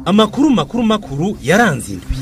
Amakuru makuru yaranze indwi.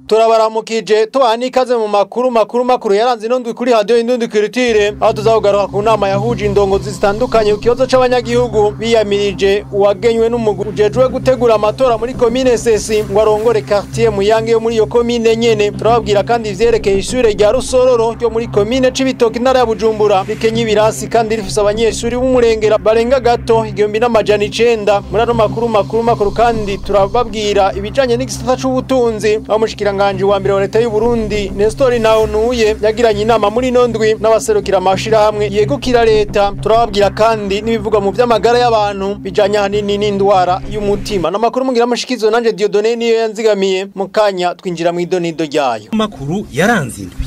Turabaramukije tubani ikaze mu makuru yaranze ino ndwi kuri radio Indundi Culture aho tuzavugaruka ku nama yahuje indongozi zitandukanye ku kibazo c'abanyagihugu biyamirije uwagenywe n'umugwi ujejwe gutegura amatora muri commune Sesi ngo arongore quartier Muyange yo muri iyo commune nyene. Turababwira kandi ivyerekeye ishure rya Rusororo ryo muri commune Cibitoke intara ya Bujumbura rikenye ibirasi kandi rifise abanyeshuri b'umurengera barenga gato 1900. Muri ano makuru kandi turababwira ibijanye n'igisata c'ubutunzi amushikira Nganje wa mbere wa leta y'u Burundi Nestor Ntawunuye yagiranye inama muri nondwi n'abaserukira amashira hamwe yegukira leta. Turababwira kandi nibivuga mu vy'amagara y'abantu bijanye hanini n'indwara y'umutima. Namakuru mugira amashikizo nanje Dieudonné niyo yanzigamiye mukanya twinjira mu idonido ryayo. Makuru yaranze indwi.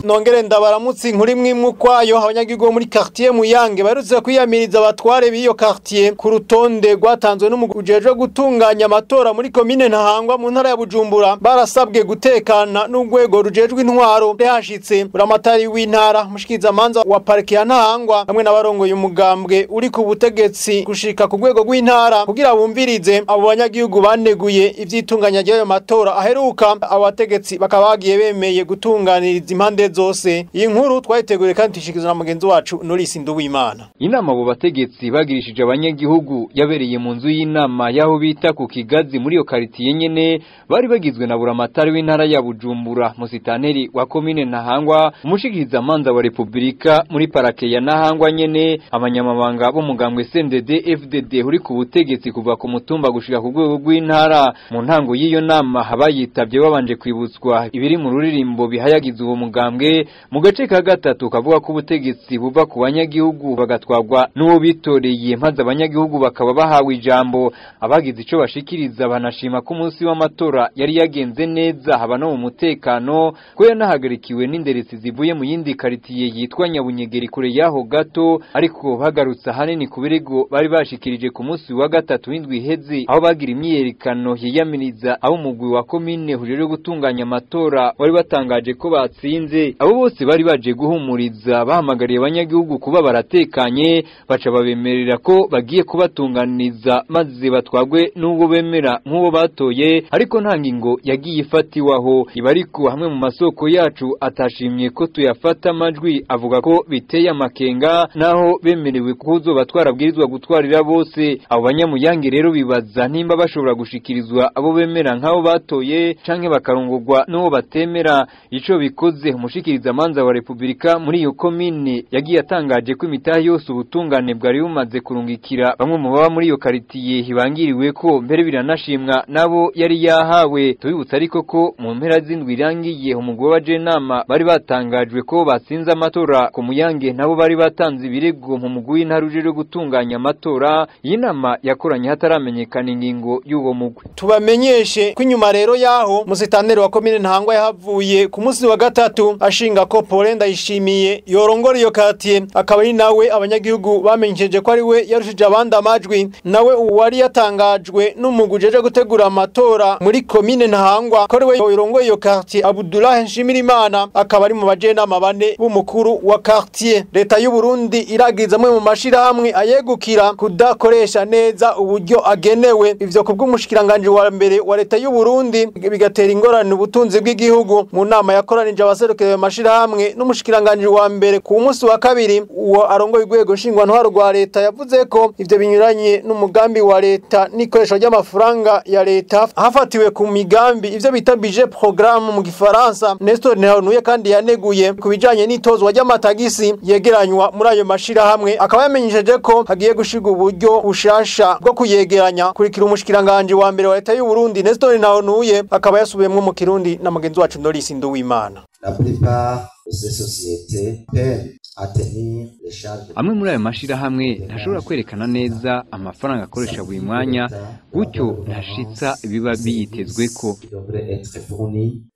Nongere ndabaramutsi nkuri mwimwe kwayo abanyagihugu muri quartier Muyange barutse kwiyamiriza abatware b'iyo quartier ku rutonde rwatanzwe n'umugwi ujejwe gutunganya amatora muri commune Ntahangwa mu ntara ya Bujumbura. Barasabwe gutekana n'urwego rujejwe intwaro rehashitse buramatari w'intara mushikiza manza wa parke ya Ntahangwa hamwe n'abarongoye umugambwe uri ku butegetsi gushika ku rwego rw'intara kugira bumvirize abo banyagihugu baneguye ivyitunganya ry'ayo matora aheruka. Abategetsi bakabagiye bemeye gutunganiriza impande zose. Iyi nkuru twayitegure kandi tushikizwa na mugenzi wacu Norisi Nduwimana. Inama abo bategetsi bagirishije abanyagihugu yabereye mu nzu y'inama yaho bita ku Kigazi muri yo quartier nyene bari bagizwe na buramatari w'intara ya Bujumbura musitanteri wa commune Ntahangwa umushikiriza manza wa Republika muri parake ya Ntahangwa nyene abanyamabanga bo mugambwe CNDD FDD uri ku butegetsi kuva ku mutumba gushika ku rwego rw'intara. Mu ntango y'iyo nama habayitavye babanje kwibutswa ibiri mu ruririmbo bihayagiza uwo mugambwe. Mu gace ka gatatu kavuga ko ubutegetsi buva ku banyagihugu bagatwagwa n'uwo bitoreye maze abanyagihugu bakaba bahawe ijambo. Abagize ico bashikiriza banashima ko umunsi w'amatora yari yagenze neza haba no mu mutekano ko yanahagarikiwe n'inderetsi zivuye mu yindi quartier yitwa Nyabunyegeri kure yaho gato, ariko bagarutse hanini ku birego bari bashikirije ku munsi wa gatatu w'indwi iheze aho bagira imyiyerekano yiyamiriza abo mugwi wa commune hujejwe gutunganya amatora wari batangaje ko batsinze. Abo bose bari baje guhumuriza bahamagariye abanyagihugu kuba baratekanye baca babemerera ko bagiye kubatunganiza maze batwagwe n'ubwo bemera nk'uwo batoye, ariko nta ngingo yagiye ifatiwaho. Iba ariko hamwe mu masoko yacu atashimye ko tuyafata amajwi avuga ko biteye amakenga naho bemerewe kuzo batwarabwirizwa gutwarira bose. Abo banyamuyange rero bibaza nimba bashobora gushikirizwa abo bemera nk'abo batoye canke bakarongorwa n'uwo batemera. Ico bikoze umushikiriza manza wa Republika muri iyo commune yagiye atangaje ko imitahe yose ubutungane bwari bumaze kurungikira bamwe mu baba muri iyo quartier hibangiriwe ko mbere biranashimwa nabo yari yahawe. Tubibutsa ariko ko mu mpera z'indwi irangiye umugwi wa Jenama bari batangajwe ko batsinze amatora ku Muyange nabo bari batanze ibirego mu mugwi w'intara ujejwe gutunganya amatora. Iyi nama yakoranye hataramenyekana ingingo y'uwo mugwi. Tubamenyeshe ko inyuma rero yaho musitanteri wa commune Ntahangwa yahavuye ku munsi wa gatatu ashinga ko Paul Ndayishimiye yorongora iyo quartier akaba ari nawe abanyagihugu bamenyesheje ko ari we yarushije abandi amajwi. Nawe uwari yatangajwe n'umugwi ujeje gutegura amatora muri commune Ntahangwa ko ari we yorongoye iyo quartier Abdullah Nshimirimana akaba ari mu bajenama bane b'umukuru wa quartier. Leta y'u Burundi iragiza mu mashira hamwe ayegukira kudakoresha neza uburyo agenewe. Ivyo kubw'umushikiranganje wa mbere wa leta y'u Burundi bigatera ingorane ubutunzi bw'igihugu. Mu nama yakoranije abaserukira amashira hamwe n'umushikiranganje wa mbere ku munsi wa kabiri uwo arongoye urwego nshingwa ntwaro rwa leta yavuze ko ivyo binyuranye n'umugambi wa leta n'ikoresho ry'amafaranga ya leta hafatiwe ku migambi ivyo bita budget programme mu gifaransa. Nestor Ntawunuye kandi yaneguye kubijanye n'itozwa ry'amatagisi yegeranywa muri ayo mashira hamwe akaba yamenyesheje ko hagiye gushirwa uburyo bushasha bwo kuyegeranya. Kurikira umushikiranganje wa mbere wa leta y'u Burundi Nestor Ntawunuye akaba yasubiyemwe mu Kirundi na mugenzi wacu Norisi Nduwimana. La plupart de ces sociétés peinent à tenir les charges. Amwe muri ayo mashira hamwe ntashobora kwerekana neza amafaranga akoresha buri mwanya gutyo ntashitsa biba biyitezwe ko.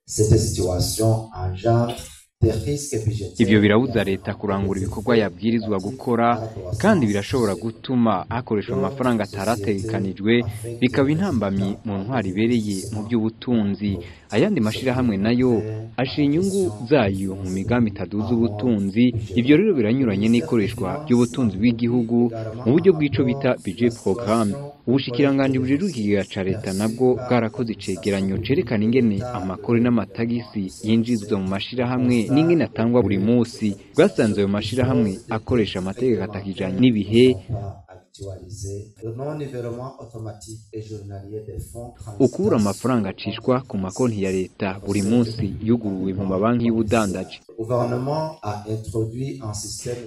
Cette situation engendre Ivyo birabuza leta kurangura ibikorwa yabwirizwa gukora kandi birashobora gutuma hakoreshwa amafaranga atarategekanijwe bikaba intambamyi mu ntwari ibereye mu by'ubutunzi. ayandi mashirahamwe nayo ashira inyungu zayo mu migambi itaduza ubutunzi. Ivyo rero biranyuranye n'ikoreshwa ry'ubutunzi bw'igihugu mu buryo bw'ico bita budget programme. Ubushikiranganje bujejwe ca leta nabwo bwarakoze icegeranyo cerekana ingene amakori n'amatagisi yinjizwa mu mashirahamwe n'ingene atangwa buri munsi. Bwasanze ayo mashirahamwe akoresha amategeko atakijanye n'ibihe, ukura amafaranga acishwa ku makonti ya leta buri munsi yuguruwe mu mabanki y'ubudandaji.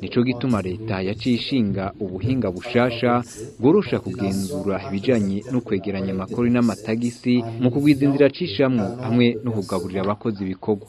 Nico gituma leta yacishinga ubuhinga bushasha bworosha kugenzura ibijanye no kwegeranya amakori n'amatagisi mu kugwiza inzira acishamwo hamwe no kugaburira abakozi ibikorwa.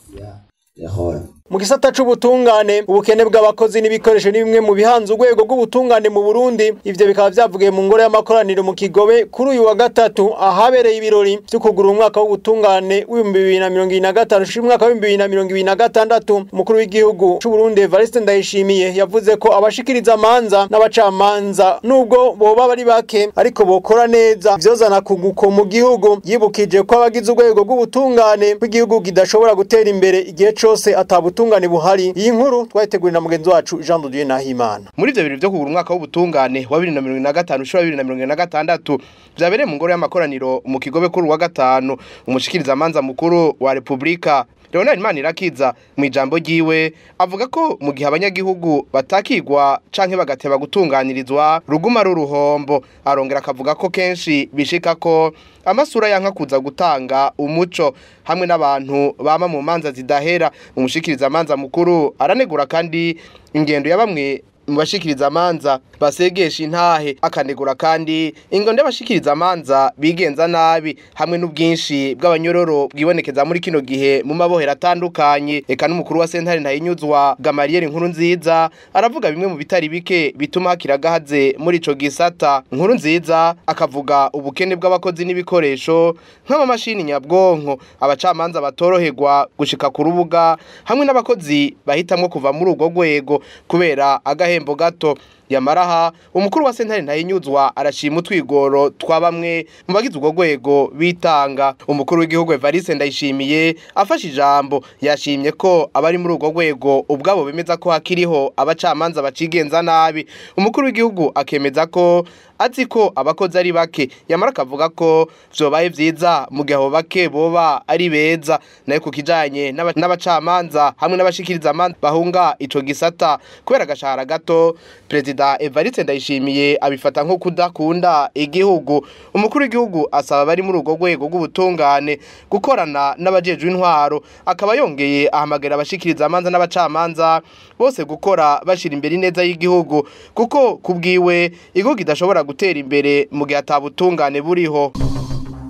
Mu gisata c'ubutungane, ubukene bw'abakozi n'ibikoresho ni bimwe mu bihanze urwego rw'ubutungane mu Burundi. Ivyo bikaba vyavugiye mu ngoro y'amakoraniro mu Kigobe kuri uyu wa gatatu ahabereye ibirori vyo kugura umwaka w'ubutungane w'2025 ushira umwaka w'2026. Umukuru w'igihugu c'u Burundi Evariste Ndayishimiye yavuze ko abashikiriza amanza n'abacamanza nubwo boba bari bake ariko bokora neza vyozana kuguko mu gihugu. Yibukije ko abagize urwego rw'ubutungane bw'igihugu kidashobora gutera imbere igihe cose atabutungane buhari. Iyi nkuru twayitegurira na mugenzi wacu Jean de Dieu Nahimana. Muri ivyo birori vyo kugura umwaka w'ubutungane wa 2025 ushira 2026 vyabereye mu ngoro y'amakoraniro mu Kigobe kuri wa gatanu. Umushikiriza amanza mukuru wa Republika Leonard Manirakiza mu ijambo ryiwe avuga ko mu gihe abanyagihugu batakigwa canke bagateba gutunganirizwa ruguma ruruhombo. Arongera akavuga ko kenshi bishika ko amasura yanka kuza gutanga umuco hamwe n'abantu bama mu manza zidahera. Umushikiriza amanza mukuru aranegura kandi ingendo ya bamwe mu bashikiriza amanza basegesha intahe, akanegura kandi ingondo y'abashikiriza amanza bigenza nabi hamwe n'ubwinshi bw'abanyororo bwibonekeza muri kino gihe mu mabohera atandukanye. Eka n'umukuru wa sentare Ntahinyuzwa Gamaliel Nkurunziza aravuga bimwe mu bitari bike bituma hakiragahaze muri ico gisata. Nkurunziza akavuga ubukene bw'abakozi n'ibikoresho nk'amamashini nyabwonko, abacamanza batoroherwa gushika ku rubuga hamwe n'abakozi bahitamwo kuva muri urwo rwego kubera agahembo gato. Yamaraha umukuru wa sentare Ntahinyuzwa arashima utwigoro twa bamwe mu bagize urwo rwego bitanga. Umukuru w'igihugu Evariste Ndayishimiye afashe ijambo yashimye ko abari muri urwo rwego ubwabo bemeza ko hakiriho abacamanza bacigenza nabi. Umukuru w'igihugu akemeza ko azi ko abakozi ari bake, yamara akavuga ko vyobaye vyiza mu gihe abo bake boba ari beza. Nayo ku kijanye n'abacamanza hamwe n'abashikiriza amanza bahunga ico gisata kubera agashahara gato, Perezida Evariste Ndayishimiye abifata nko kudakunda igihugu. Umukuru w'igihugu asaba bari muri urwo rwego rw'ubutungane gukorana n'abajejwe intwaro, akaba yongeye ahamagara abashikiriza amanza n'abacamanza bose gukora bashira imbere neza y'igihugu kuko kubwiwe igihugu kidashobora gutera imbere mu gihe atabutungane buriho.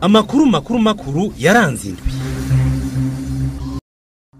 Amakuru yaranze indwi.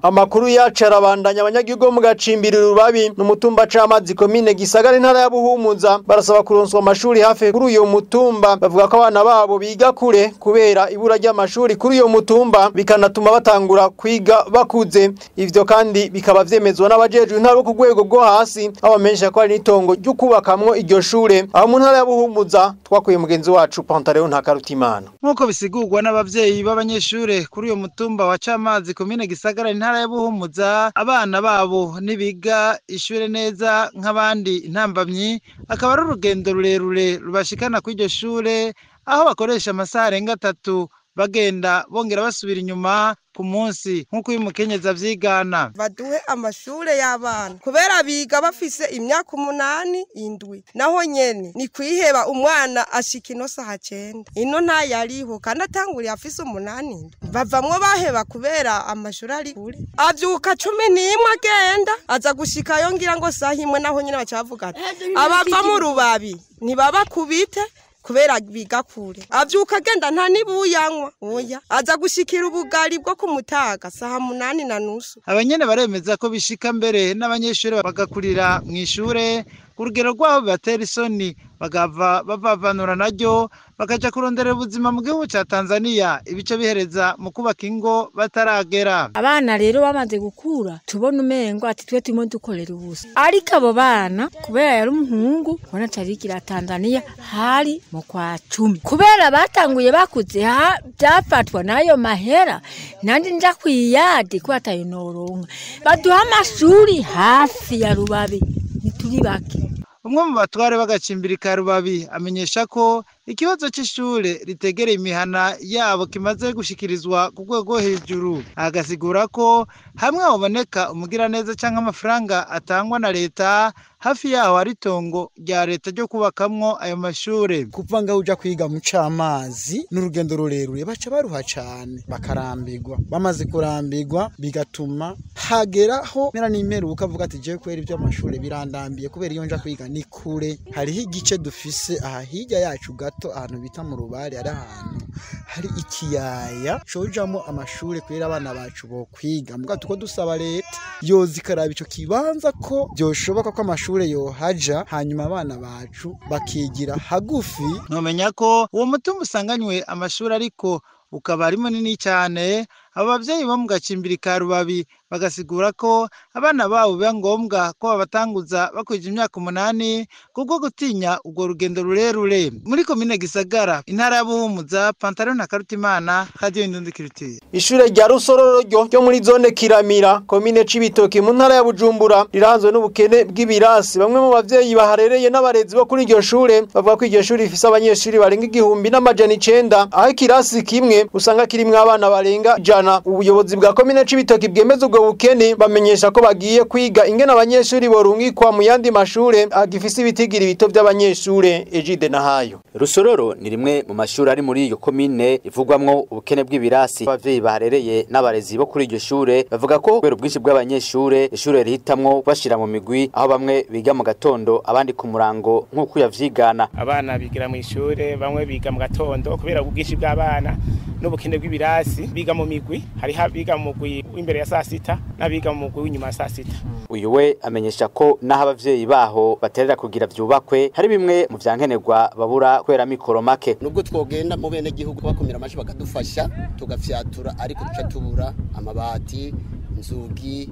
Amakuru yacu arabandanya. Abanyagihugu mu gacimbiri Rubabi n'umutumba c'amazi komine Gisagara intara ya Buhumuza barasaba kuronswa amashuri hafi kuri uyo mutumba. Bavuga ko abana babo biga kure kubera ibura ry'amashuri kuri uyo mutumba bikanatuma batangura kwiga bakuze. Ivyo kandi bikaba vyemezwa n'abajejwe intara ku rwego rwo hasi abamenyesha ko ari nitongo ryo kubakamwo iryo shure. Aho mu ntara ya Buhumuza twakuye mugenzi wacu Pantaleo Ntakarutimana. Nkuko bisigurwa n'abavyeyi b'abanyeshure kuri uyo mutumba wa c'amazi komine Gisagara intara ya Buhumuza, abana babo nibiga ishure neza nk'abandi intambamyi, akaba ari urugendo rurerure rubashikana ku iryo shure aho bakoresha amasaha arenga 3 bagenda bongera basubira inyuma ku munsi nkuko uyu mukenyezi avyigana. Baduhe amashure y'abana kubera biga bafise imyaka 8 indwi, naho nyene ni kwiheba umwana ashika ino saha 9 ino nta yariho kandi atanguriye afise 8 bavamwo baheba kubera amashuri ari kure. Avyuka 11 agenda aza gushika yongira ngo saha imwe, naho nyene bacavuga abava mu Rubabi ntibaba kubite kubera biga kure. Avyuka agenda nta nibuyanwa oya aza gushikira ubugari bwo kumutaga saha 8:30. Abanyene baremeza ko bishika mbere n'abanyeshure bagakurira mu ishure urugero rwabo batera isoni bagava bavanura naryo bakaja kurondera ubuzima mu gihugu ca Tanzania ibice bihereza mu kubaka ingo bataragera. Abana rero bamaze gukura tubona umengo ati twe turimo dukorera ubusa, ariko abo bana kubera yari umuhungu bona carigira Tanzania hari mu kwa 10 kubera batanguye bakuze byafatwa nayo mahera nandi nja kwiyadi kwatayo noronka baduha amashuri hafi ya Rubabi nituri bake. Umwe mu batware bagacimbiri ka Rubabi amenyesha ko ikibazo c'ishure ritegereye imihana yabo kimaze gushikirizwa ku rwego hejuru, agasigura ko hamwe haboneka umugira neza canke amafaranga atangwa na leta hafi yaho ari tongo rya leta ryo kubakamwo ayo mashure. Kuva ngaho uja kwiga mu camazi n'urugendo rurerure baca baruha cane bakarambirwa, bamaze kurambirwa bigatuma hageraho mera n'imperuka ukavuga ati je kwera ivyo amashure birandambiye kubera iyo nja kwiga ni kure. Hariho igice dufise aha hirya yacu gato ahantu bita mu Rubare, ari ahantu hari ikiyaya cojamo amashure kwera abana bacu bo kwiga, muga tuko dusaba leta yoza ikaraba ico kibanza ko byoshoboka ko amashure yohaja hanyuma abana bacu bakigira hagufi. Nomenya ko uwo mutumba usanganywe amashuri ariko ukaba ari munini cyane. Abo bavyeyi bo mu gacimbiri ka Rubabi bagasigura ko abana babo biba ngombwa ko babatanguza bakwije imyaka 8 kubwo gutinya ubwo rugendo rurerure. Muri komine Gisagara intara ya Buhumuza, Pantaro na Karutimana, Radio Indundi Culture. Ishure rya Rusororo ryo muri zone Kiramira komine Cibitoke mu ntara ya Bujumbura riranzwe n'ubukene bw'ibirasi. Bamwe mu bavyeyi baharereye n'abarezi bo kuri iryo shure bavuga ko iryo shure rifise abanyeshuri barenga 1900 aho ikirasi kimwe usanga kirimwe abana barenga ubuyobozi bwa komine Cibitoke bwemeza ubwo bukene bamenyesha ko bagiye kwiga ingene abanyeshuri borungikwa mu yandi mashure agifise ibitigiri bito by'abanyeshure. Ejide Nahayo. Rusororo ni rimwe mu mashuri ari muri iyo komine ivugwamwo ubukene bw'ibirasi. Abavyeyi baharereye n'abarezi bo kuri iryo shure bavuga ko kubera ubwinshi bw'abanyeshure ishure rihitamwo bashira mu migwi aho bamwe biga mu gatondo abandi ku murango nk'uko yavyigana. Abana bigira mu ishure bamwe biga mu gatondo kubera ubwinshi bw'abana n'ubukene bw'ibirasi biga mu migwi, hari biga mu mugwi w'imbere ya saa sita n'abiga mu mugwi w'inyuma ya saa sita. Uyu we amenyesha ko naho abavyeyi baho baterera kugira vyubakwe hari bimwe mu vyankenerwa babura kwera mikoro make. Nubwo twogenda mu bene gihugu bakomera amashi bakadufasha tugafyatura ariko duca tubura amabati, inzugi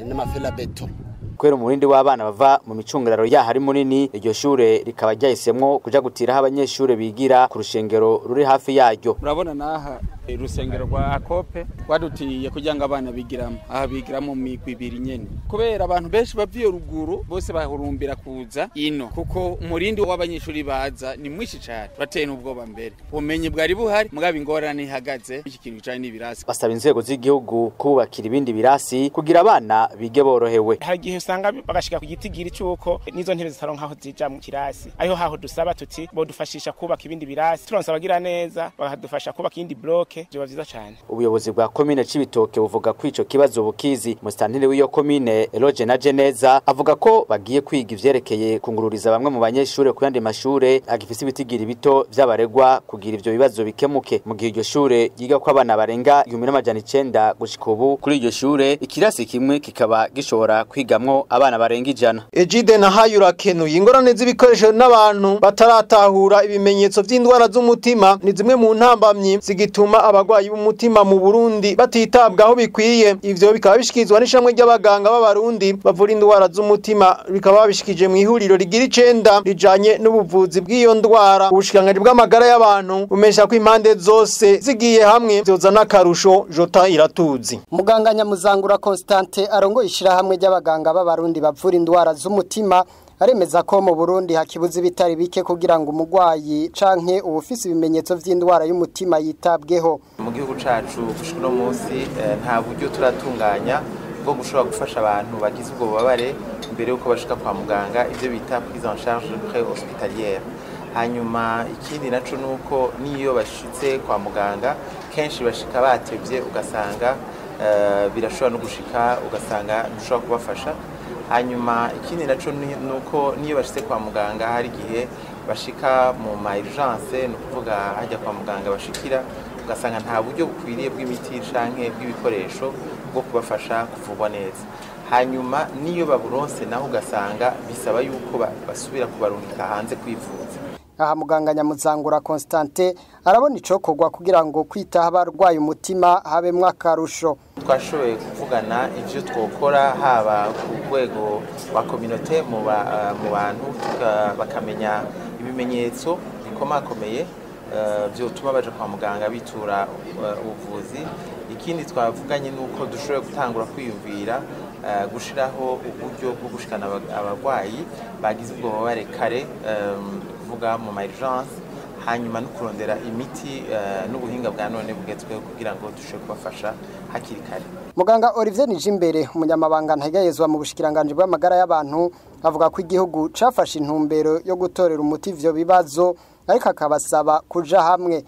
n'amafera beto. Kwera umurindi w'abana bava mu micungararo ya hari munini iryo shure rikaba ryahisemwo kuja gutira abanyeshure bigira ku rushengero ruri hafi yaryo. Murabona naha urusengero rwa Akope wadutiye kugira ngo abana bigiramo aha bigiramo migwi ibiri nyene kubera abantu benshi baviye ruguru bose bahurumbira kuza ino kuko umurindi w'abanyeshuri baza ni mwishi cyane bateye n'ubwoba mbere ubumenyi bwari buhari mugabo ingorane ihagaze iki kintu cyane n'ibirasi. Basaba inzego z'igihugu kubakira ibindi birasi kugira abana bige borohewe. Hagiye usanga bagashika ku gitigiri cyuko nizo ntebe zitaronka aho zija mu kirasi ariho haho dusaba tuti bodufashisha kubaka ibindi birasi turonsa bagira neza bakadufasha kubaka indi block byo byiza cyane. Ubuyobozi bwa komine Cibitoke buvuga ko ico kibazo bukizi. Mustantire w'iyo komine Eloge na Geneza avuga ko bagiye kwiga ivyerekeye kungururiza bamwe mu banyeshure ku yandi mashure agifise ibitigiri bito vy'abaregwa kugira ivyo bibazo bikemuke. Mu gihe iryo shure yiga ko abana barenga 1900 gushika ubu kuri iryo shure ikirasi kimwe kikaba gishobora kwigamwo abana barenga 100. Ejide Nahayo urakenuye ingorane z'ibikoresho n'abantu bataratahura ibimenyetso vy'indwara z'umutima ni zimwe mu ntambamyi zigituma abagwayi b'umutima mu Burundi batitabwaho bikwiye. Ivyo bikaba bishikizwa n'ishamwe ry'abaganga b'abarundi bavura indwara z'umutima bikaba babishikije mu ihuriro rigira 9 rijanye n'ubuvuzi bw'iyo ndwara. Ubushikiranganji bw'amagara y'abantu bumesha ko impande zose zigiye hamwe vyozana akarusho. Jota Iratuzi. Muganga Nyamuzangura Constante arongoye ishirahamwe ry'abaganga b'abarundi bavura indwara z'umutima aremeza ko mu Burundi hakibuza bitari bike kugira ngo umugwayi canke ubufisi ibimenyetso vy'indwara y'umutima yitabweho. Mu gihugu cacu gushika no munsi nta buryo turatunganya bwo gushobora gufasha abantu bagize ubwo bubabare mbere yuko bashika kwa muganga ivyo bita prise en charge pré-hospitalière. Hanyuma ikindi naco nuko niyo bashitse kwa muganga kenshi bashika batevye ugasanga birashobora no gushika ugasanga dushobora kubafasha. Hanyuma ikindi naco nuko niyo bashitse kwa muganga hari gihe bashika mu ma urgence no kuvuga hajya kwa muganga bashikira ugasanga nta buryo bukwiriye bw'imiti canke bw'ibikoresho bwo kubafasha kuvurwa neza. Hanyuma niyo baburonse naho ugasanga bisaba yuko basubira kubarungika hanze kwivuza. aha muganga Nyamuzangura Constantin arabona icokorwa kugira ngo kwitaho abarwaye umutima habemwe akarusho. Twashoboye kuvugana ivyo twokora haba ku rwego wa communauté mu bantu bakamenya ibimenyetso bikomakomeye byotuma baje kwa muganga bitura ubuvuzi. Ikindi twavuganye nuko dushoboye gutangura kwiyumvira gushiraho uburyo bwo gushikana abarwayi bagize ubwo babare kare kuvuga mu urgence hanyuma no kurondera imiti n'ubuhinga bwa none bugezweho kugira ngo dushobore kubafasha hakiri kare. Muganga Olivier Nijimbere umunyamabanga ntagayezwa mu bushikiranganje bw'amagara y'abantu avuga ko igihugu cafashe intumbero yo gutorera umuti ivyo bibazo ariko akabasaba kuja hamwe.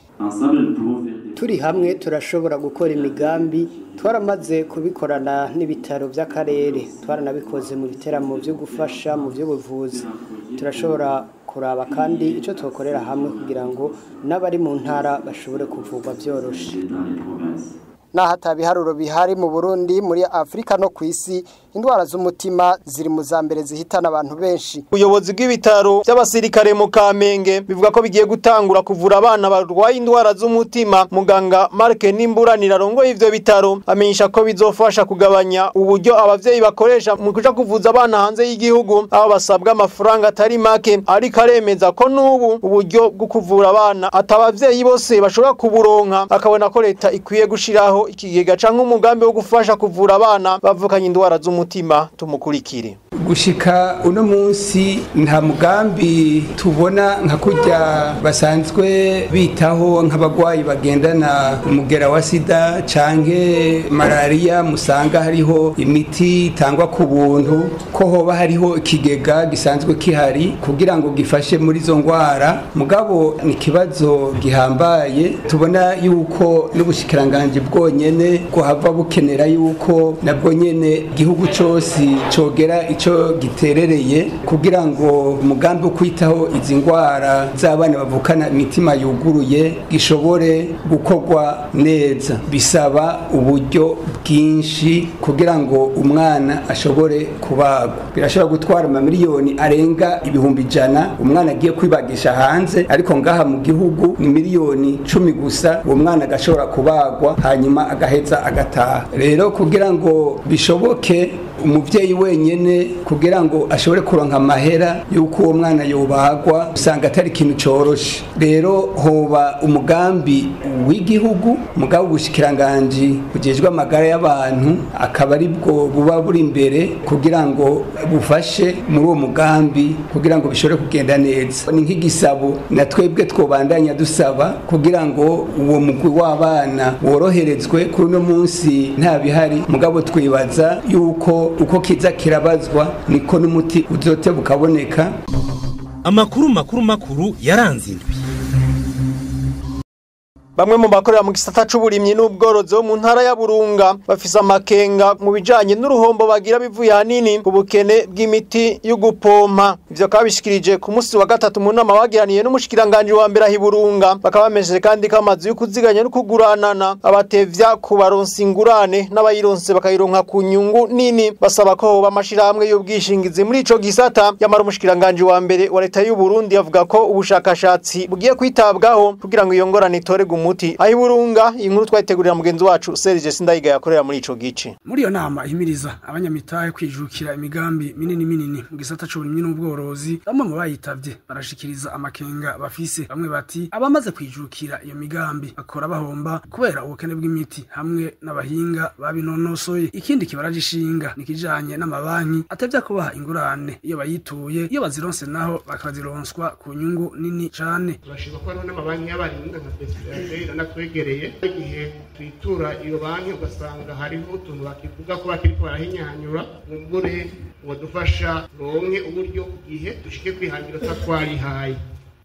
Turi hamwe turashobora gukora imigambi twaramaze kubikorana n'ibitaro by'akarere twaranabikoze mu biteramo byo gufasha mu by'ubuvuzi turashobora kuraba kandi ico twokorera hamwe kugira ngo n'abari mu ntara bashobore kuvurwa byoroshe. Nahata biharuro bihari mu Burundi muri Afrika no kwisi indwara z'umutima ziri mu zambere zihitana abantu benshi. Ubuyobozi bw'ibitaro by'abasirikare mu Kamenge bivuga ko bigiye gutangura kuvura abana barwaye indwara z'umutima. Muganga Mark Nimburanira rongoye ivyo bitaro amenyesha ko bizofasha kugabanya uburyo abavyeyi bakoresha mu kuja kuvuza abana hanze y'igihugu aho basabwa amafaranga atari make, ariko aremeza ko n'ubu uburyo bwo kuvura abana atabavyeyi bose bashobora kuburonka, akabona ko leta ikwiye gushiraho ikigega canke umugambi wo gufasha kuvura abana bavukanye indwara z'umutima. Tumukurikire. Gushika uno munsi nta mugambi tubona nka kurya basanzwe bitaho nk'abagwayi bagendana umugera wa sida canke malaria, musanga hariho imiti itangwa ku buntu, ko hoba hariho ikigega gisanzwe kihari kugira ngo gifashe muri zo ngwara. Mugabo ni kibazo gihambaye tubona yuko n'ubushikiranganje bwonyene ko hava bukenera yuko nabwo nyene igihugu cyose cogera ico giterereye kugira ngo umugambi wo kwitaho izi ngwara z'abana bavukana imitima yuguruye gishobore gukorwa neza. Bisaba uburyo bwinshi kugira ngo umwana ashobore kubagwa. Birashobora gutwara amamiliyoni arenga ibihumbi 100 umwana agiye kwibagisha hanze, ariko ngaha mu gihugu ni miliyoni 10 gusa uwo mwana agashobora kubagwa hanyuma agaheza agataha. Rero kugira ngo bishoboke umuvyeyi wenyene kugira ngo ashobore kuronka amahera yuko uwo mwana yobagwa usanga atari ikintu coroshe. Rero hoba umugambi w'igihugu, mugabo ubushikiranganje bujejwe amagara y'abantu akaba ari bwo buba buri imbere kugira ngo bufashe muri uwo mugambi kugira ngo bishobore kugenda neza. Ni nk'igisabo na twebwe twobandanya dusaba kugira ngo uwo mugwi w'abana woroherezwe kuri no munsi nta bihari, mugabo twibaza yuko uko kiza kirabazwa niko n'umuti uzote bukaboneka. Amakuru yaranze indwi. Bamwe mu bakorera mu gisata c'uburimyi n'ubworozi mu ntara ya Burunga bafise amakenga mu bijanye n'uruhombo bagira bivuye hanini ubukene bw'imiti yo gupompa. Ivyo kabishikirije ku munsi wa gatatu mu nama bagiraniye n'umushikiranganje wa mbere ahi Burunga, bakaba bamesheje kandi kamazi yo kuziganya no kuguranana abatevya ku baronsi ingurane n'abayironse bakayironka ku nyungu nini. Basaba ko hoba amashirahamwe y'ubwishingizi muri ico gisata. Yamara umushikiranganje wa mbere wa leta y'u Burundi avuga ko ubushakashatsi bugiye kwitabwaho kugira ngo iyo ngorane itorege umuti. Ahi Burunga inkuru twayitegurira mugenzi wacu Serge Sindayiga yakorera muri ico gice. Muri iyo nama ihimiriza abanyamitahe kwijukira imigambi minini mu gisata c'uburimyi n'ubworozi, bamwe mu bayitavye barashikiriza amakenga bafise. Bamwe bati abamaze kwijukira iyo migambi bakora bahomba kubera ubukene bw'imiti hamwe n'abahinga babinonosoye. Ikindi kibarajishinga nikijanye n'amabanki atevya kubaha ingurane iyo bayituye, iyo bazironse naho bakazironswa ku nyungu nini cane. Turashika ko n'amabanki y'abarinda nka PCA nakwegereye igihe twitura iyo banki ugasanga hariho utuntu bakivuga ko bakiriko barahinyanyura mugure wadufasha ronke uburyo igihe dushike kwihangira takwarihaye.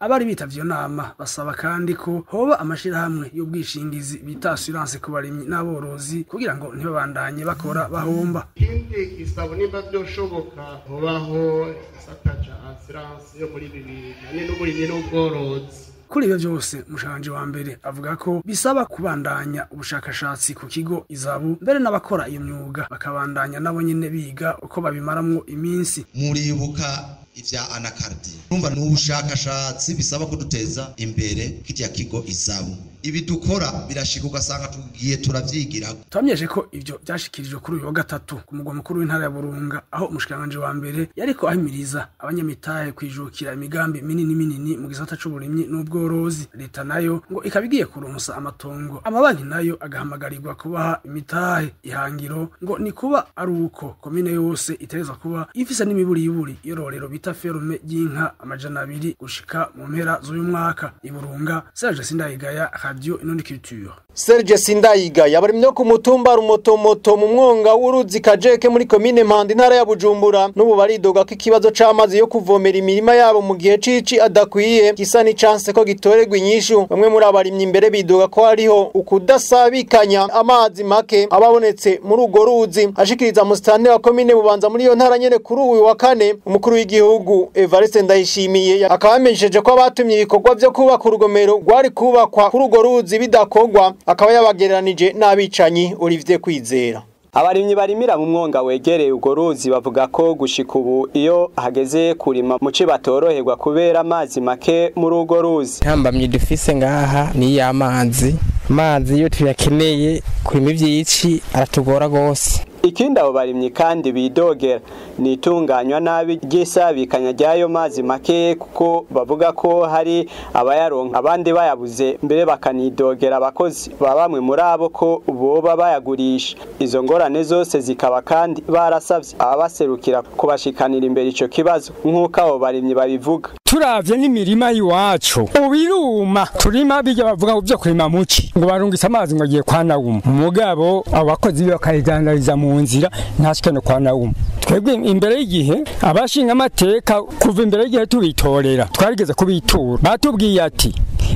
Abari bitavye nama basaba kandi ko hoba amashirahamwe y'ubwishingizi bita assurance ku barimyi n'aborozi kugira ngo ntibabandanye bakora bahomba. Ikindi kisabo nimba byoshoboka hobaho sakaja assurance yo muri bibiri n'uburimyi n'ubworozi. Kuri ibyo byose umushanje wa mbere avuga ko bisaba kubandanya ubushakashatsi ku kigo Izabu, mbere n'abakora iyo myuga bakabandanya nabo nyene biga uko babimaramwo iminsi. Muribuka ivya anakardi urumva n'ubushakashatsi bisaba ko duteza imbere kirya kigo izabu ibi dukora birashika ugasanga tugiye turavyigira. Twamyeje ko ivyo byashikirijwe kuri uyu wa gatatu ku mugwa mukuru w'intara ya Burunga aho umushikiranganje wa mbere yariko ahimiriza abanyamitahe kwijukira imigambi minini mu gisata c'uburimyi n'ubworozi. Leta nayo ngo ikabigiye kuronsa amatongo, amabanki nayo agahamagarirwa kubaha imitahe. Ihangiro ngo ni kuba ari uko komine yose itereza kuba ifisa n'imiburiburi yororero bita ferme y'inka 200 gushika mu mpera z'uyu mwaka. Iburunga Serge Sindayigaya, Radio Inundi Culture. Serge Sindayigaya bari myo ku mutumba rumotomoto mu mwonga w'uruzi Kajeke muri komine Mpanda intara ya Bujumbura n'ubu baridoga ko ikibazo c'amazi yo kuvomera imirima yabo mu gihe cici adakwiye gisa ni chance ko gitorerwa inyishu. Bamwe muri abarimyi imbere bidoga ko hariho ukudasabikanya amazi make ababonetse muri ugo ruzi. Ashikiriza musitani wa komine Bubanza muri iyo ntara nyene kuri uyu wa kane, umukuru w'igihugu Evariste Ndayishimiye akabamenyesheje ko abatumye ibikorwa vyo kubaka urugomero rwari kubakwa kuri ugo ruzi bidakogwa, akaba yabagereranije n'abicanyi Olivier Kwizera. Abarimyi barimira mu mwonga wegereye ugo ruzi bavuga ko gushika ubu iyo hageze kurima muci batoroherwa kubera amazi make muri ugo ruzi. Ntambamye dufise ngaha ni y'amazi. Amazi iyo tuyakeneye kurima ivyici aratugora gose. Ikindi abo barimyi kandi bidogera ni itunganywa nabi ry'isabikanya ry'ayo mazi make, kuko bavuga ko hari abayaronka abandi bayabuze, mbere bakanidogera abakozi bamwe muri abo ko boba bayagurisha. Izo ngorane zose zikaba kandi barasavye abaserukira kubashikanira imbere ico kibazo nk'uko abo barimyi babivuga. Turavye n'imirima yiwacu ubiruma turima bijya bavuga byo kurima muci ngo barungisa amazi ngo agiye kwana wuma umugabo abakozi bakayidandariza mu nzira ntashikane kwana wuma. Twebwe imbere y'igihe abashinga amateka kuva imbere y'igihe tubitorera twarigeze kubitura batubwiye ati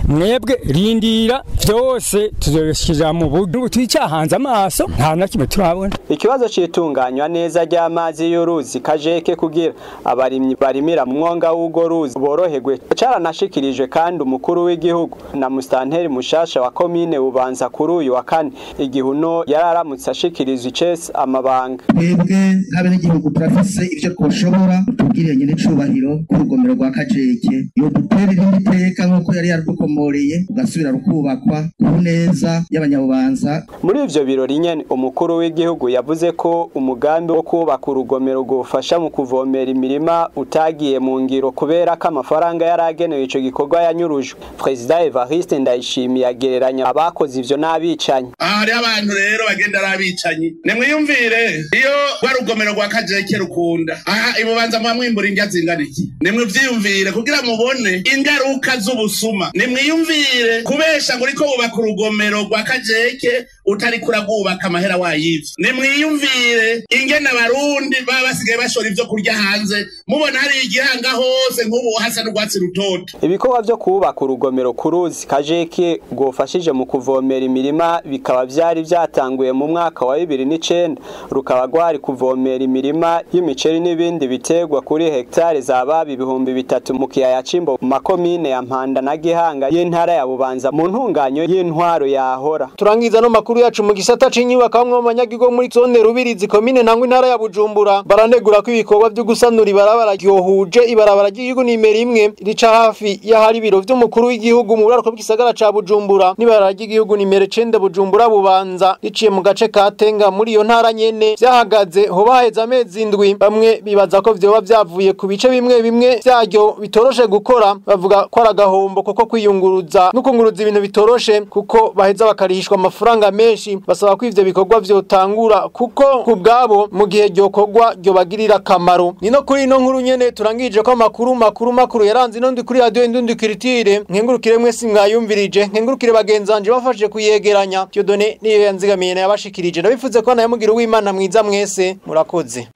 mwebwe rindira byose tuzobishikira mu buryo twicahanze amaso nta na kimwe turabona. Ikibazo cyitunganywa neza ry'amazi y'uruzi Kajeke kugira abarimyi barimira mu mwonga w'ugo ruzi boroherwe caranashikirijwe kandi umukuru w'igihugu na mustanteri mushasha wa komine Bubanza kuri uyu wa kane, igihuno yararamutse ashikirizwa icese amabanga. Mwebwe nk'abenegihugu turafise ivyo twoshobora tubwiriye nyene cubahiro ku rugomero rwa Kajeke yo dutera irindi teka nk'uko yari yarukomoreye ugasubira rukubakwa ku neza y'abanyabubanza. Muri ivyo birori nyene umukuru w'igihugu yavuze ko umugambi wo kubaka urugomero gufasha mu kuvomera imirima utagiye mu ngiro kubera ko amafaranga yaragenewe ico gikorwa yanyurujwe. President Evariste Ndayishimiye agereranya abakoze ivyo n'abicanyi. Hari abantu rero bagenda arabicanyi. Nemwiyumvire iyo warugomero rwa Kajeke rukunda. Aha Ibubanza mwamwimbura indya zingana iki? Nemwe vyiyumvire kugira mubone ingaruka z'ubusuma. Nemwiyumvire kubesha ngo uriko wubaka urugomero rwa Kajeke utari kuragubaka amahera wayivye. Nemwiyumvire ingene abarundi baba basigaye bashora ivyo kurya hanze mubona hari igihanga hose nk'ubu hasa n'urwatsi rutoto. Ibikorwa vyo kubaka urugomero kuruzi Kajeke gofashije mu kuvomera imirima bikaba vyari vyatanguye mu mwaka wa 2009, rukaba gwari kuvomera imirima y'imiceri n'ibindi bitegwa kuri hektare zababi 3,000 mu kiyaya Cimbo mu makomine ya Mpanda na Gihanga y'intara ya Bubanza mu ntunganyo y'intwaro yahora. Turangiza no makuru yacu mu gisata c'inyubako bamwe mu banyagigo muri zone Rubirizi komine Ntangwa intara ya Bujumbura baranegura ko ibikorwa byo gusanura ibarabara ryohuje ibarabara ry'igihugu nimero 1 rica hafi y'ahari biro vy'umukuru w'igihugu mu buraruko bw'isagara ca Bujumbura n'ibarabara ry'igihugu nimero 9 Bujumbura Bubanza riciye mu gace ka Tenga muri iyo ntara nyene vyahagaze ho baheza amezi 7. Bamwe bibaza ko vyoba vyavuye ku bice bimwe vyaryo bitoroshe gukora, bavuga ko aragahombo koko kwiyunguruza no kunguruza ibintu bitoroshe kuko baheza bakarihishwa amafaranga menshi. Basaba ko ivyo bikorwa vyotangura kuko kubgabo mu gihe ryokorwa ryo bagirira kamaro. Nino kuri ino nkuru nyene turangije ko makuru yaranze ino ndi kuri Radio Indundi Culture. Nkengurukire mwese mwayumvirije, nkengurukire bagenzanje bafashe kuyegeranya. Dieudonné niyo yanzigamiye yabashikirije. Ndabifuze ko naye mugira uw'Imana mwiza mwese murakoze.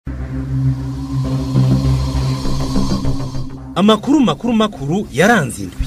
Amakuru yaranze indwi.